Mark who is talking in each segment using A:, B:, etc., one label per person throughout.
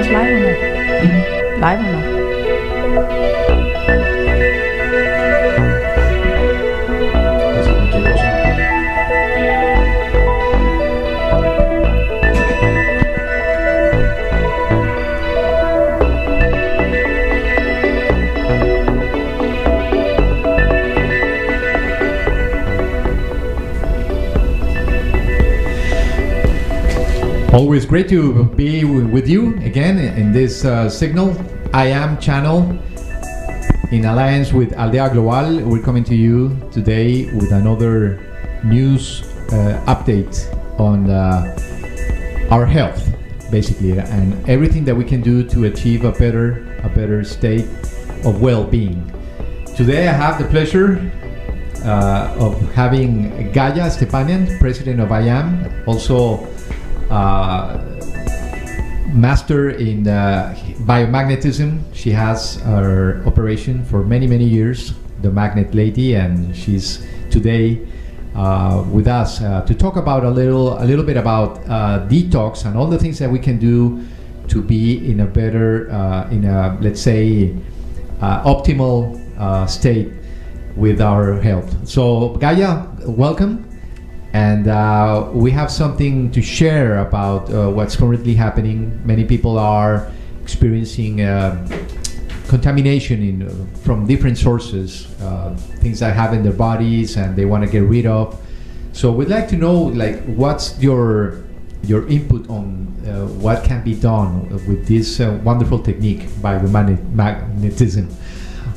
A: ¿Estamos live o no? ¿Live o no?
B: Always great to be with you again in this Signal I Am channel in alliance with Aldea Global. We're coming to you today with another news update on our health, basically, and everything that we can do to achieve a better state of well-being. Today I have the pleasure of having Gaia Stepanian, president of I Am, also master in biomagnetism. She has her operation for many years, the Magnet Lady, and she's today with us to talk about a little bit about detox and all the things that we can do to be in a better, let's say, optimal state with our health. So Gaia, welcome. And we have something to share about what's currently happening. Many people are experiencing contamination from different sources, things that have in their bodies and they want to get rid of. So we'd like to know, like, what's your input on what can be done with this wonderful technique, biomagnetism.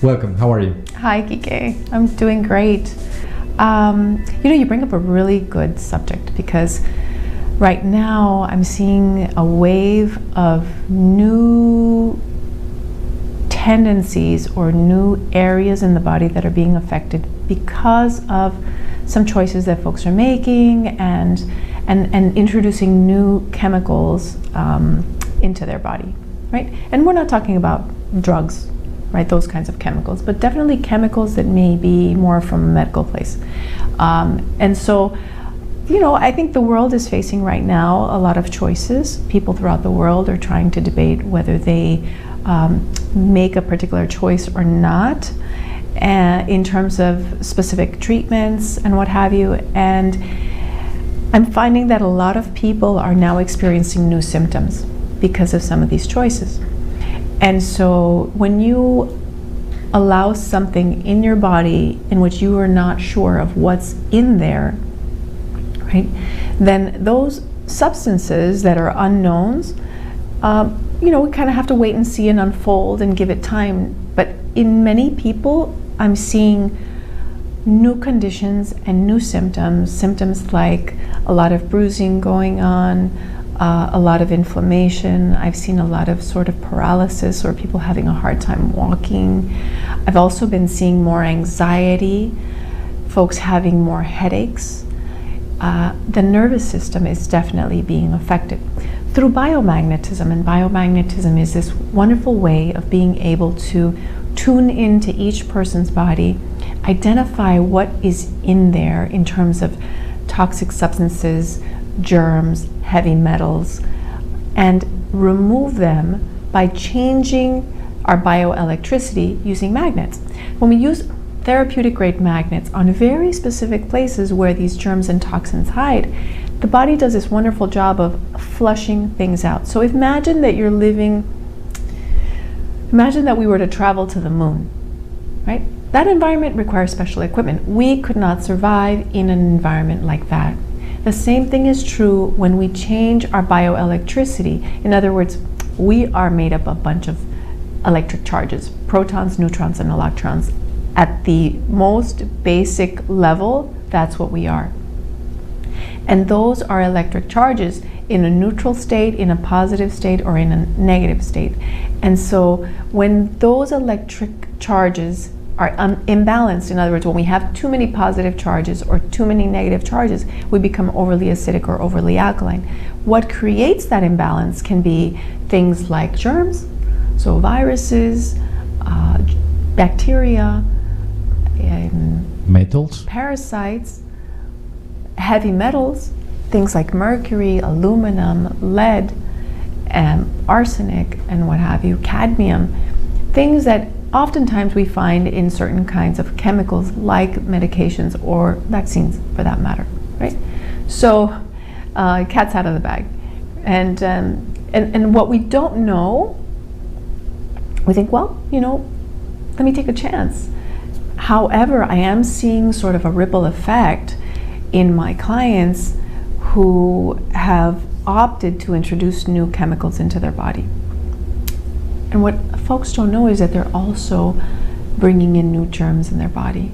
B: Welcome. How are you?
A: Hi, Kike. I'm doing great. You bring up a really good subject, because right now I'm seeing a wave of new tendencies or new areas in the body that are being affected because of some choices that folks are making and introducing new chemicals into their body, right? And we're not talking about drugs, right, those kinds of chemicals, but definitely chemicals that may be more from a medical place. And so, I think the world is facing right now a lot of choices. People throughout the world are trying to debate whether they make a particular choice or not in terms of specific treatments and what have you. And I'm finding that a lot of people are now experiencing new symptoms because of some of these choices. And so when you allow something in your body in which you are not sure of what's in there, right, then those substances that are unknowns, we kind of have to wait and see and unfold and give it time. But in many people, I'm seeing new conditions and new symptoms like a lot of bruising going on, a lot of inflammation. I've seen a lot of sort of paralysis or people having a hard time walking. I've also been seeing more anxiety, folks having more headaches. The nervous system is definitely being affected through biomagnetism, and biomagnetism is this wonderful way of being able to tune into each person's body, identify what is in there in terms of toxic substances, germs, heavy metals, and remove them by changing our bioelectricity using magnets. When we use therapeutic grade magnets on very specific places where these germs and toxins hide, the body does this wonderful job of flushing things out. So imagine that imagine that we were to travel to the moon, right? That environment requires special equipment. We could not survive in an environment like that. The same thing is true when we change our bioelectricity. In other words, we are made up of a bunch of electric charges, protons, neutrons, and electrons. At the most basic level, that's what we are. And those are electric charges in a neutral state, in a positive state, or in a negative state. And so when those electric charges are imbalanced, in other words, when we have too many positive charges or too many negative charges, we become overly acidic or overly alkaline. What creates that imbalance can be things like germs, so viruses, bacteria,
B: metals,
A: parasites, heavy metals, things like mercury, aluminum, lead, arsenic and what have you, cadmium, things that oftentimes we find in certain kinds of chemicals like medications or vaccines for that matter, right? So cat's out of the bag. And what we don't know, we think, well, let me take a chance. However, I am seeing sort of a ripple effect in my clients who have opted to introduce new chemicals into their body. And what folks don't know is that they're also bringing in new germs in their body,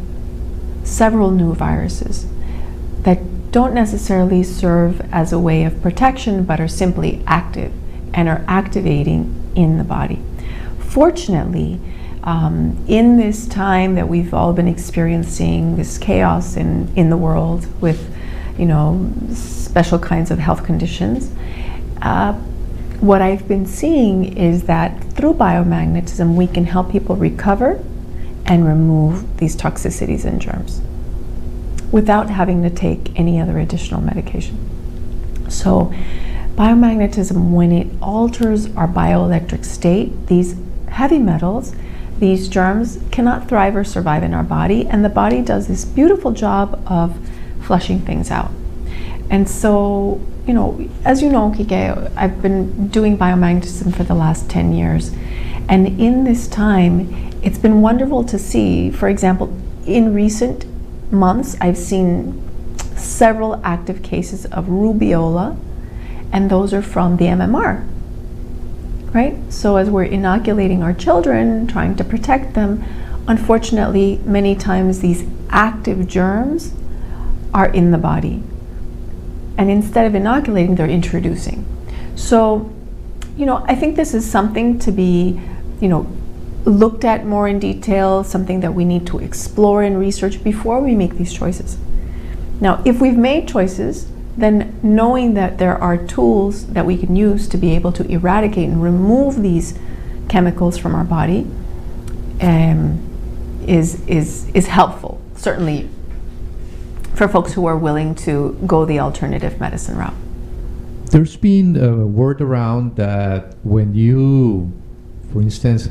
A: several new viruses that don't necessarily serve as a way of protection, but are simply active and are activating in the body. Fortunately, in this time that we've all been experiencing this chaos in the world with, special kinds of health conditions, what I've been seeing is that through biomagnetism, we can help people recover and remove these toxicities and germs without having to take any other additional medication. So biomagnetism, when it alters our bioelectric state, these heavy metals, these germs cannot thrive or survive in our body, and the body does this beautiful job of flushing things out. And so, as you know, Kike, I've been doing biomagnetism for the last 10 years. And in this time, it's been wonderful to see, for example, in recent months, I've seen several active cases of rubeola, and those are from the MMR, right? So as we're inoculating our children, trying to protect them, unfortunately, many times these active germs are in the body. And instead of inoculating, they're introducing. So, I think this is something to be, looked at more in detail, something that we need to explore and research before we make these choices. Now, if we've made choices, then knowing that there are tools that we can use to be able to eradicate and remove these chemicals from our body is helpful, certainly for folks who are willing to go the alternative medicine route.
B: There's been a word around that when you, for instance,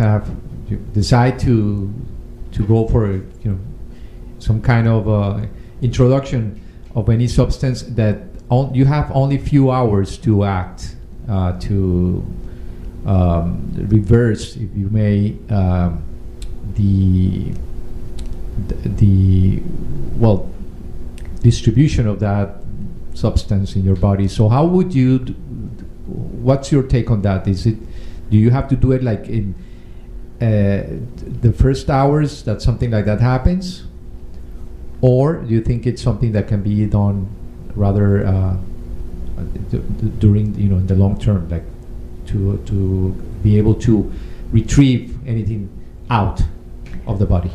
B: decide to go for some kind of introduction of any substance, that you have only few hours to act to reverse, if you may, the distribution of that substance in your body. So how would you what's your take on that? Do you have to do it like in the first hours that something like that happens, or do you think it's something that can be done rather during in the long term, like to be able to retrieve anything out of the body?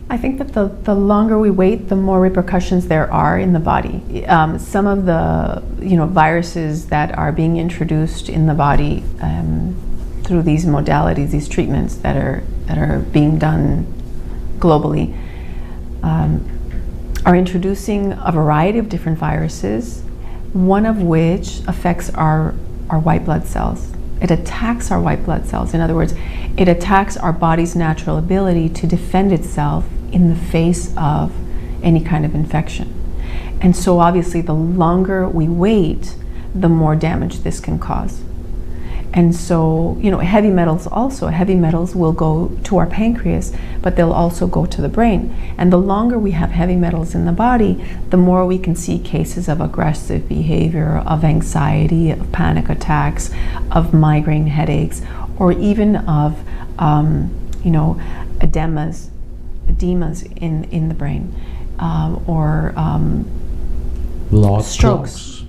A: I think that the longer we wait, the more repercussions there are in the body. Some of the viruses that are being introduced in the body through these modalities, these treatments that are being done globally, are introducing a variety of different viruses, one of which affects our white blood cells. It attacks our white blood cells. In other words, it attacks our body's natural ability to defend itself in the face of any kind of infection. And so obviously the longer we wait, the more damage this can cause. And so, heavy metals will go to our pancreas, but they'll also go to the brain. And the longer we have heavy metals in the body, the more we can see cases of aggressive behavior, of anxiety, of panic attacks, of migraine headaches, or even of, edemas in the brain, or
B: blood
A: strokes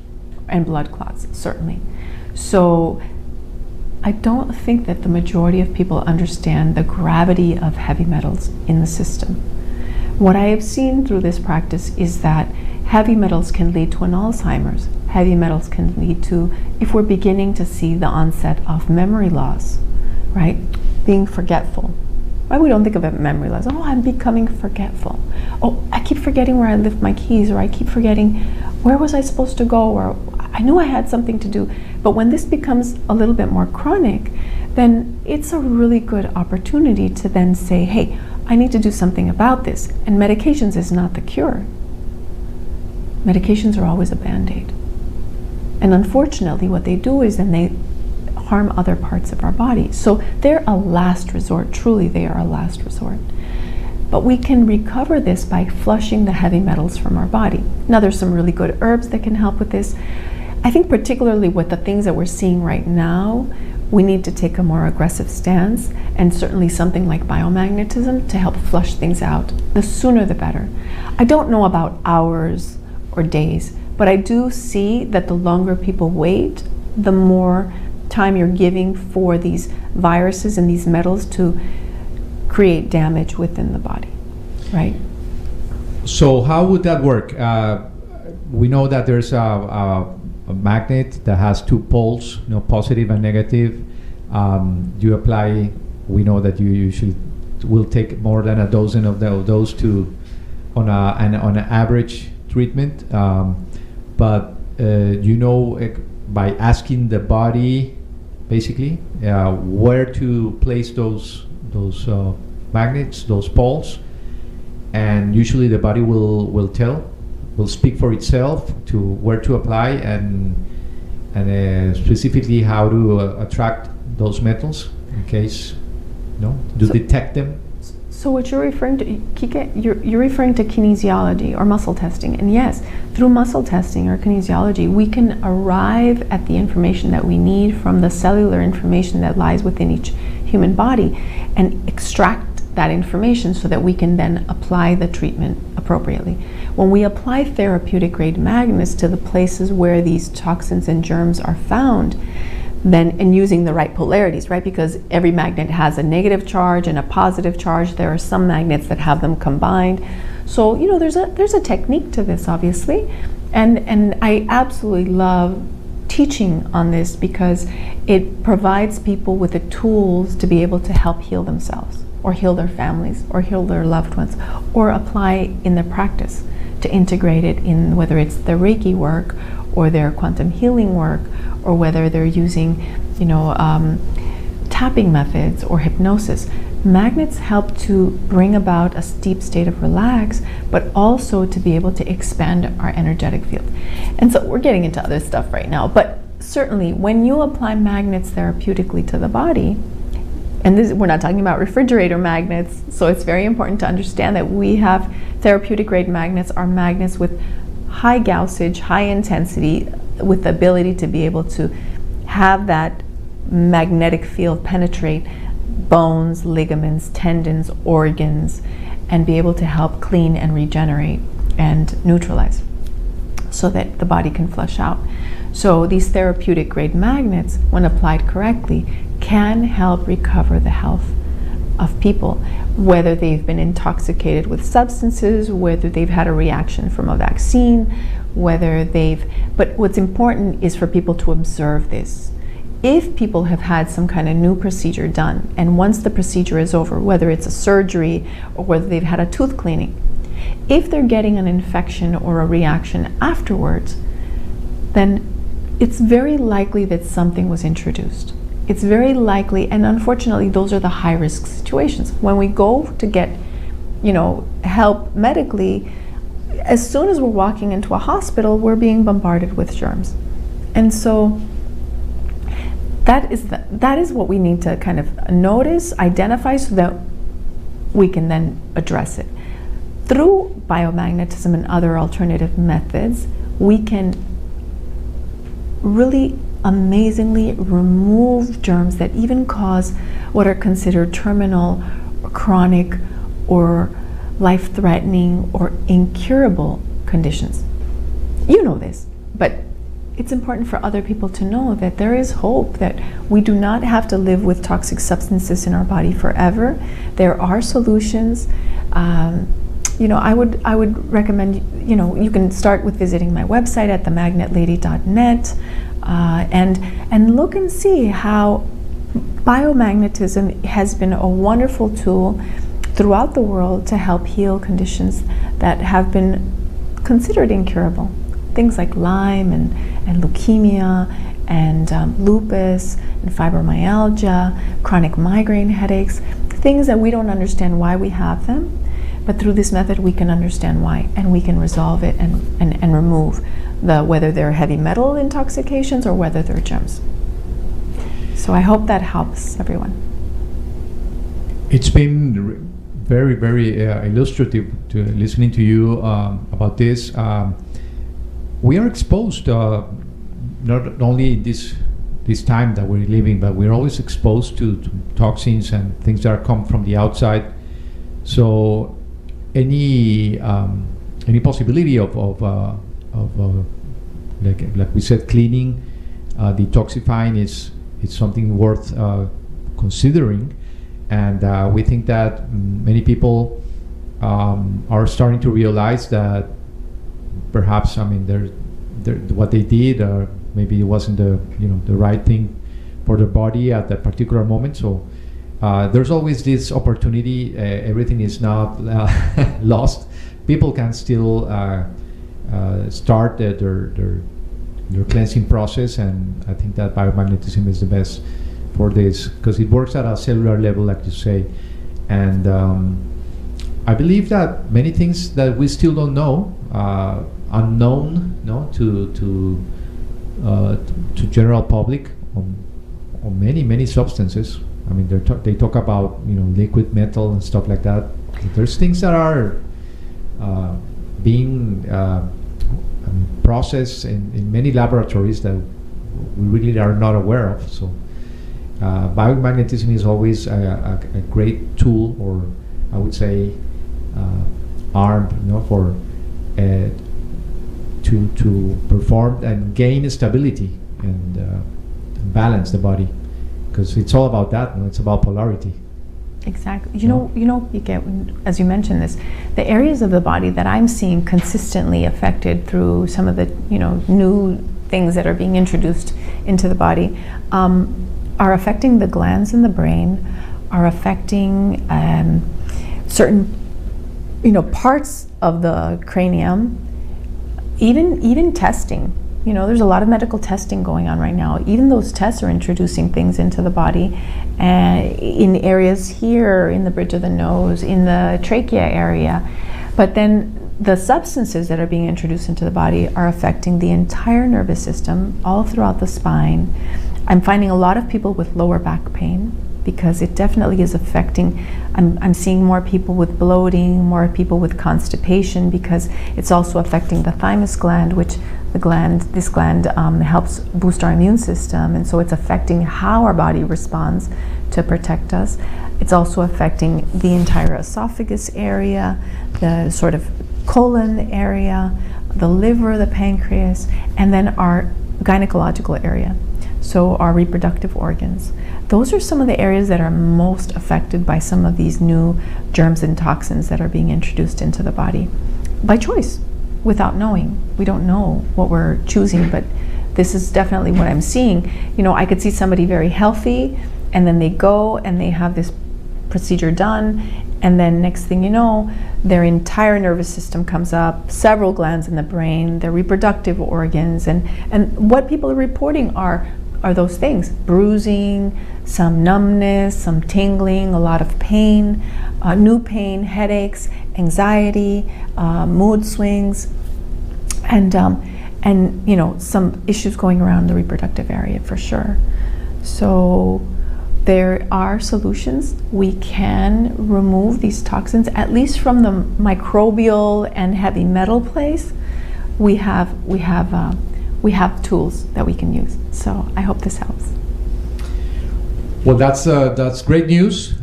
A: and blood clots, certainly. So I don't think that the majority of people understand the gravity of heavy metals in the system. What I have seen through this practice is that heavy metals can lead to an Alzheimer's. Heavy metals can lead to, if we're beginning to see the onset of memory loss, right? Being forgetful. Why we don't think of it memory loss? Oh, I'm becoming forgetful. Oh, I keep forgetting where I left my keys, or I keep forgetting where was I supposed to go, or I knew I had something to do. But when this becomes a little bit more chronic, then it's a really good opportunity to then say, hey, I need to do something about this. And medications is not the cure. Medications are always a Band-Aid. And unfortunately, what they do is then they harm other parts of our body. So they're a last resort. Truly, they are a last resort. But we can recover this by flushing the heavy metals from our body. Now, there's some really good herbs that can help with this. I think particularly with the things that we're seeing right now, we need to take a more aggressive stance, and certainly something like biomagnetism to help flush things out. The sooner the better. I don't know about hours or days, but I do see that the longer people wait, the more time you're giving for these viruses and these metals to create damage within the body, right?
B: So how would that work? We know that there's a magnet that has two poles, positive and negative. You apply, we know that you usually will take more than a dozen of those on an average treatment. But by asking the body, basically, where to place those magnets, those poles, and usually the body will speak for itself to where to apply and specifically how to attract those metals in case detect them.
A: So what you're referring to, Kike, you're referring to kinesiology or muscle testing. And yes, through muscle testing or kinesiology, we can arrive at the information that we need from the cellular information that lies within each human body and extract that information so that we can then apply the treatment appropriately. When we apply therapeutic grade magnets to the places where these toxins and germs are found, then, and using the right polarities, right? Because every magnet has a negative charge and a positive charge. There are some magnets that have them combined. So, there's a technique to this, obviously. And I absolutely love teaching on this because it provides people with the tools to be able to help heal themselves or heal their families or heal their loved ones or apply in their practice to integrate it in, whether it's their Reiki work or their quantum healing work, or whether they're using, tapping methods or hypnosis. Magnets help to bring about a deep state of relax, but also to be able to expand our energetic field. And so we're getting into other stuff right now, but certainly when you apply magnets therapeutically to the body, and we're not talking about refrigerator magnets, so it's very important to understand that we have therapeutic grade magnets are magnets with high gaussage, high intensity, with the ability to be able to have that magnetic field penetrate bones, ligaments, tendons, organs, and be able to help clean and regenerate and neutralize so that the body can flush out. So these therapeutic grade magnets, when applied correctly, can help recover the health of people, whether they've been intoxicated with substances, whether they've had a reaction from a vaccine, but what's important is for people to observe this. If people have had some kind of new procedure done, and once the procedure is over, whether it's a surgery or whether they've had a tooth cleaning, if they're getting an infection or a reaction afterwards, then it's very likely that something was introduced. It's very likely, and unfortunately, those are the high-risk situations. When we go to get, help medically, as soon as we're walking into a hospital, we're being bombarded with germs. And so that is what we need to kind of notice, identify, so that we can then address it. Through biomagnetism and other alternative methods, we can really amazingly remove germs that even cause what are considered terminal or chronic or life-threatening or incurable conditions. You know this, but it's important for other people to know that there is hope, that we do not have to live with toxic substances in our body forever. There are solutions. I would recommend, you can start with visiting my website at themagnetlady.net and look and see how biomagnetism has been a wonderful tool throughout the world to help heal conditions that have been considered incurable. things like Lyme and leukemia and lupus and fibromyalgia, chronic migraine headaches, things that we don't understand why we have them, but through this method we can understand why, and we can resolve it and remove whether they're heavy metal intoxications or whether they're germs. So I hope that helps everyone.
B: It's been very, very illustrative to listening to you about this. We are exposed not only this time that we're living, but we're always exposed to toxins and things that come from the outside. So any possibility of like we said, cleaning, detoxifying is something worth considering. And we think that many people are starting to realize that perhaps, I mean, what they did, or maybe it wasn't the right thing for their body at that particular moment. So there's always this opportunity. Everything is not lost. People can still start their cleansing process, and I think that biomagnetism is the best for this, because it works at a cellular level, like you say. And I believe that many things that we still don't know, unknown, to general public on many substances. I mean, they talk about liquid metal and stuff like that. There's things that are being processed in many laboratories that we really are not aware of. So biomagnetism is always a great tool, or I would say arm, for to perform and gain stability and balance the body, because it's all about that. It's about polarity.
A: Exactly. You get, as you mentioned this, the areas of the body that I'm seeing consistently affected through some of the new things that are being introduced into the body are affecting the glands in the brain, are affecting certain parts of the cranium, even testing. There's a lot of medical testing going on right now. Even those tests are introducing things into the body, in areas here, in the bridge of the nose, in the trachea area. But then the substances that are being introduced into the body are affecting the entire nervous system, all throughout the spine. I'm finding a lot of people with lower back pain, because it definitely is affecting. I'm seeing more people with bloating, more people with constipation, because it's also affecting the thymus gland, which this gland helps boost our immune system, and so it's affecting how our body responds to protect us. It's also affecting the entire esophagus area, the sort of colon area, the liver, the pancreas, and then our gynecological area. So our reproductive organs. Those are some of the areas that are most affected by some of these new germs and toxins that are being introduced into the body by choice, without knowing. We don't know what we're choosing, but this is definitely what I'm seeing. I could see somebody very healthy, and then they go and they have this procedure done, and then next thing you know, their entire nervous system comes up, several glands in the brain, their reproductive organs, and what people are reporting are those things: bruising, some numbness, some tingling, a lot of pain, new pain, headaches, anxiety, mood swings, and some issues going around the reproductive area for sure. So there are solutions. We can remove these toxins, at least from the microbial and heavy metal place. We have tools that we can use. So I hope this helps.
B: Well, that's great news.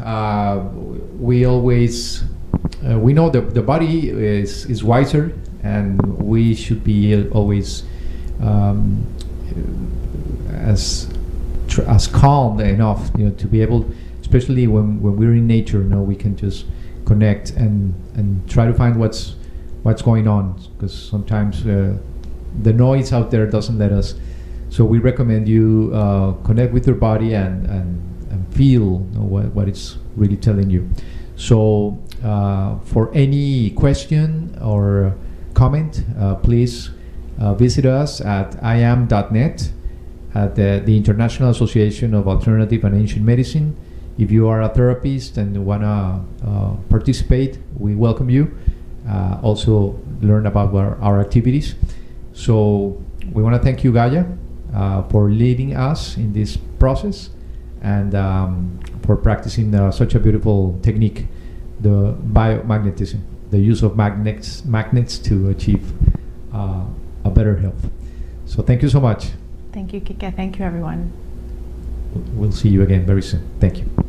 B: We always we know that the body is wiser, and we should be always as calm enough, to be able, especially when we're in nature, we can just connect and try to find what's going on, because sometimes the noise out there doesn't let us. So we recommend you connect with your body and feel what it's really telling you. So for any question or comment, please visit us at iam.net, at the International Association of Alternative and Ancient Medicine. If you are a therapist and want to participate, we welcome you. Also learn about our activities. So we want to thank you, Gaia, for leading us in this process, and for practicing such a beautiful technique, the biomagnetism, the use of magnets to achieve a better health. So thank you so much.
A: Thank you, Kike. Thank you, everyone.
B: We'll see you again very soon. Thank you.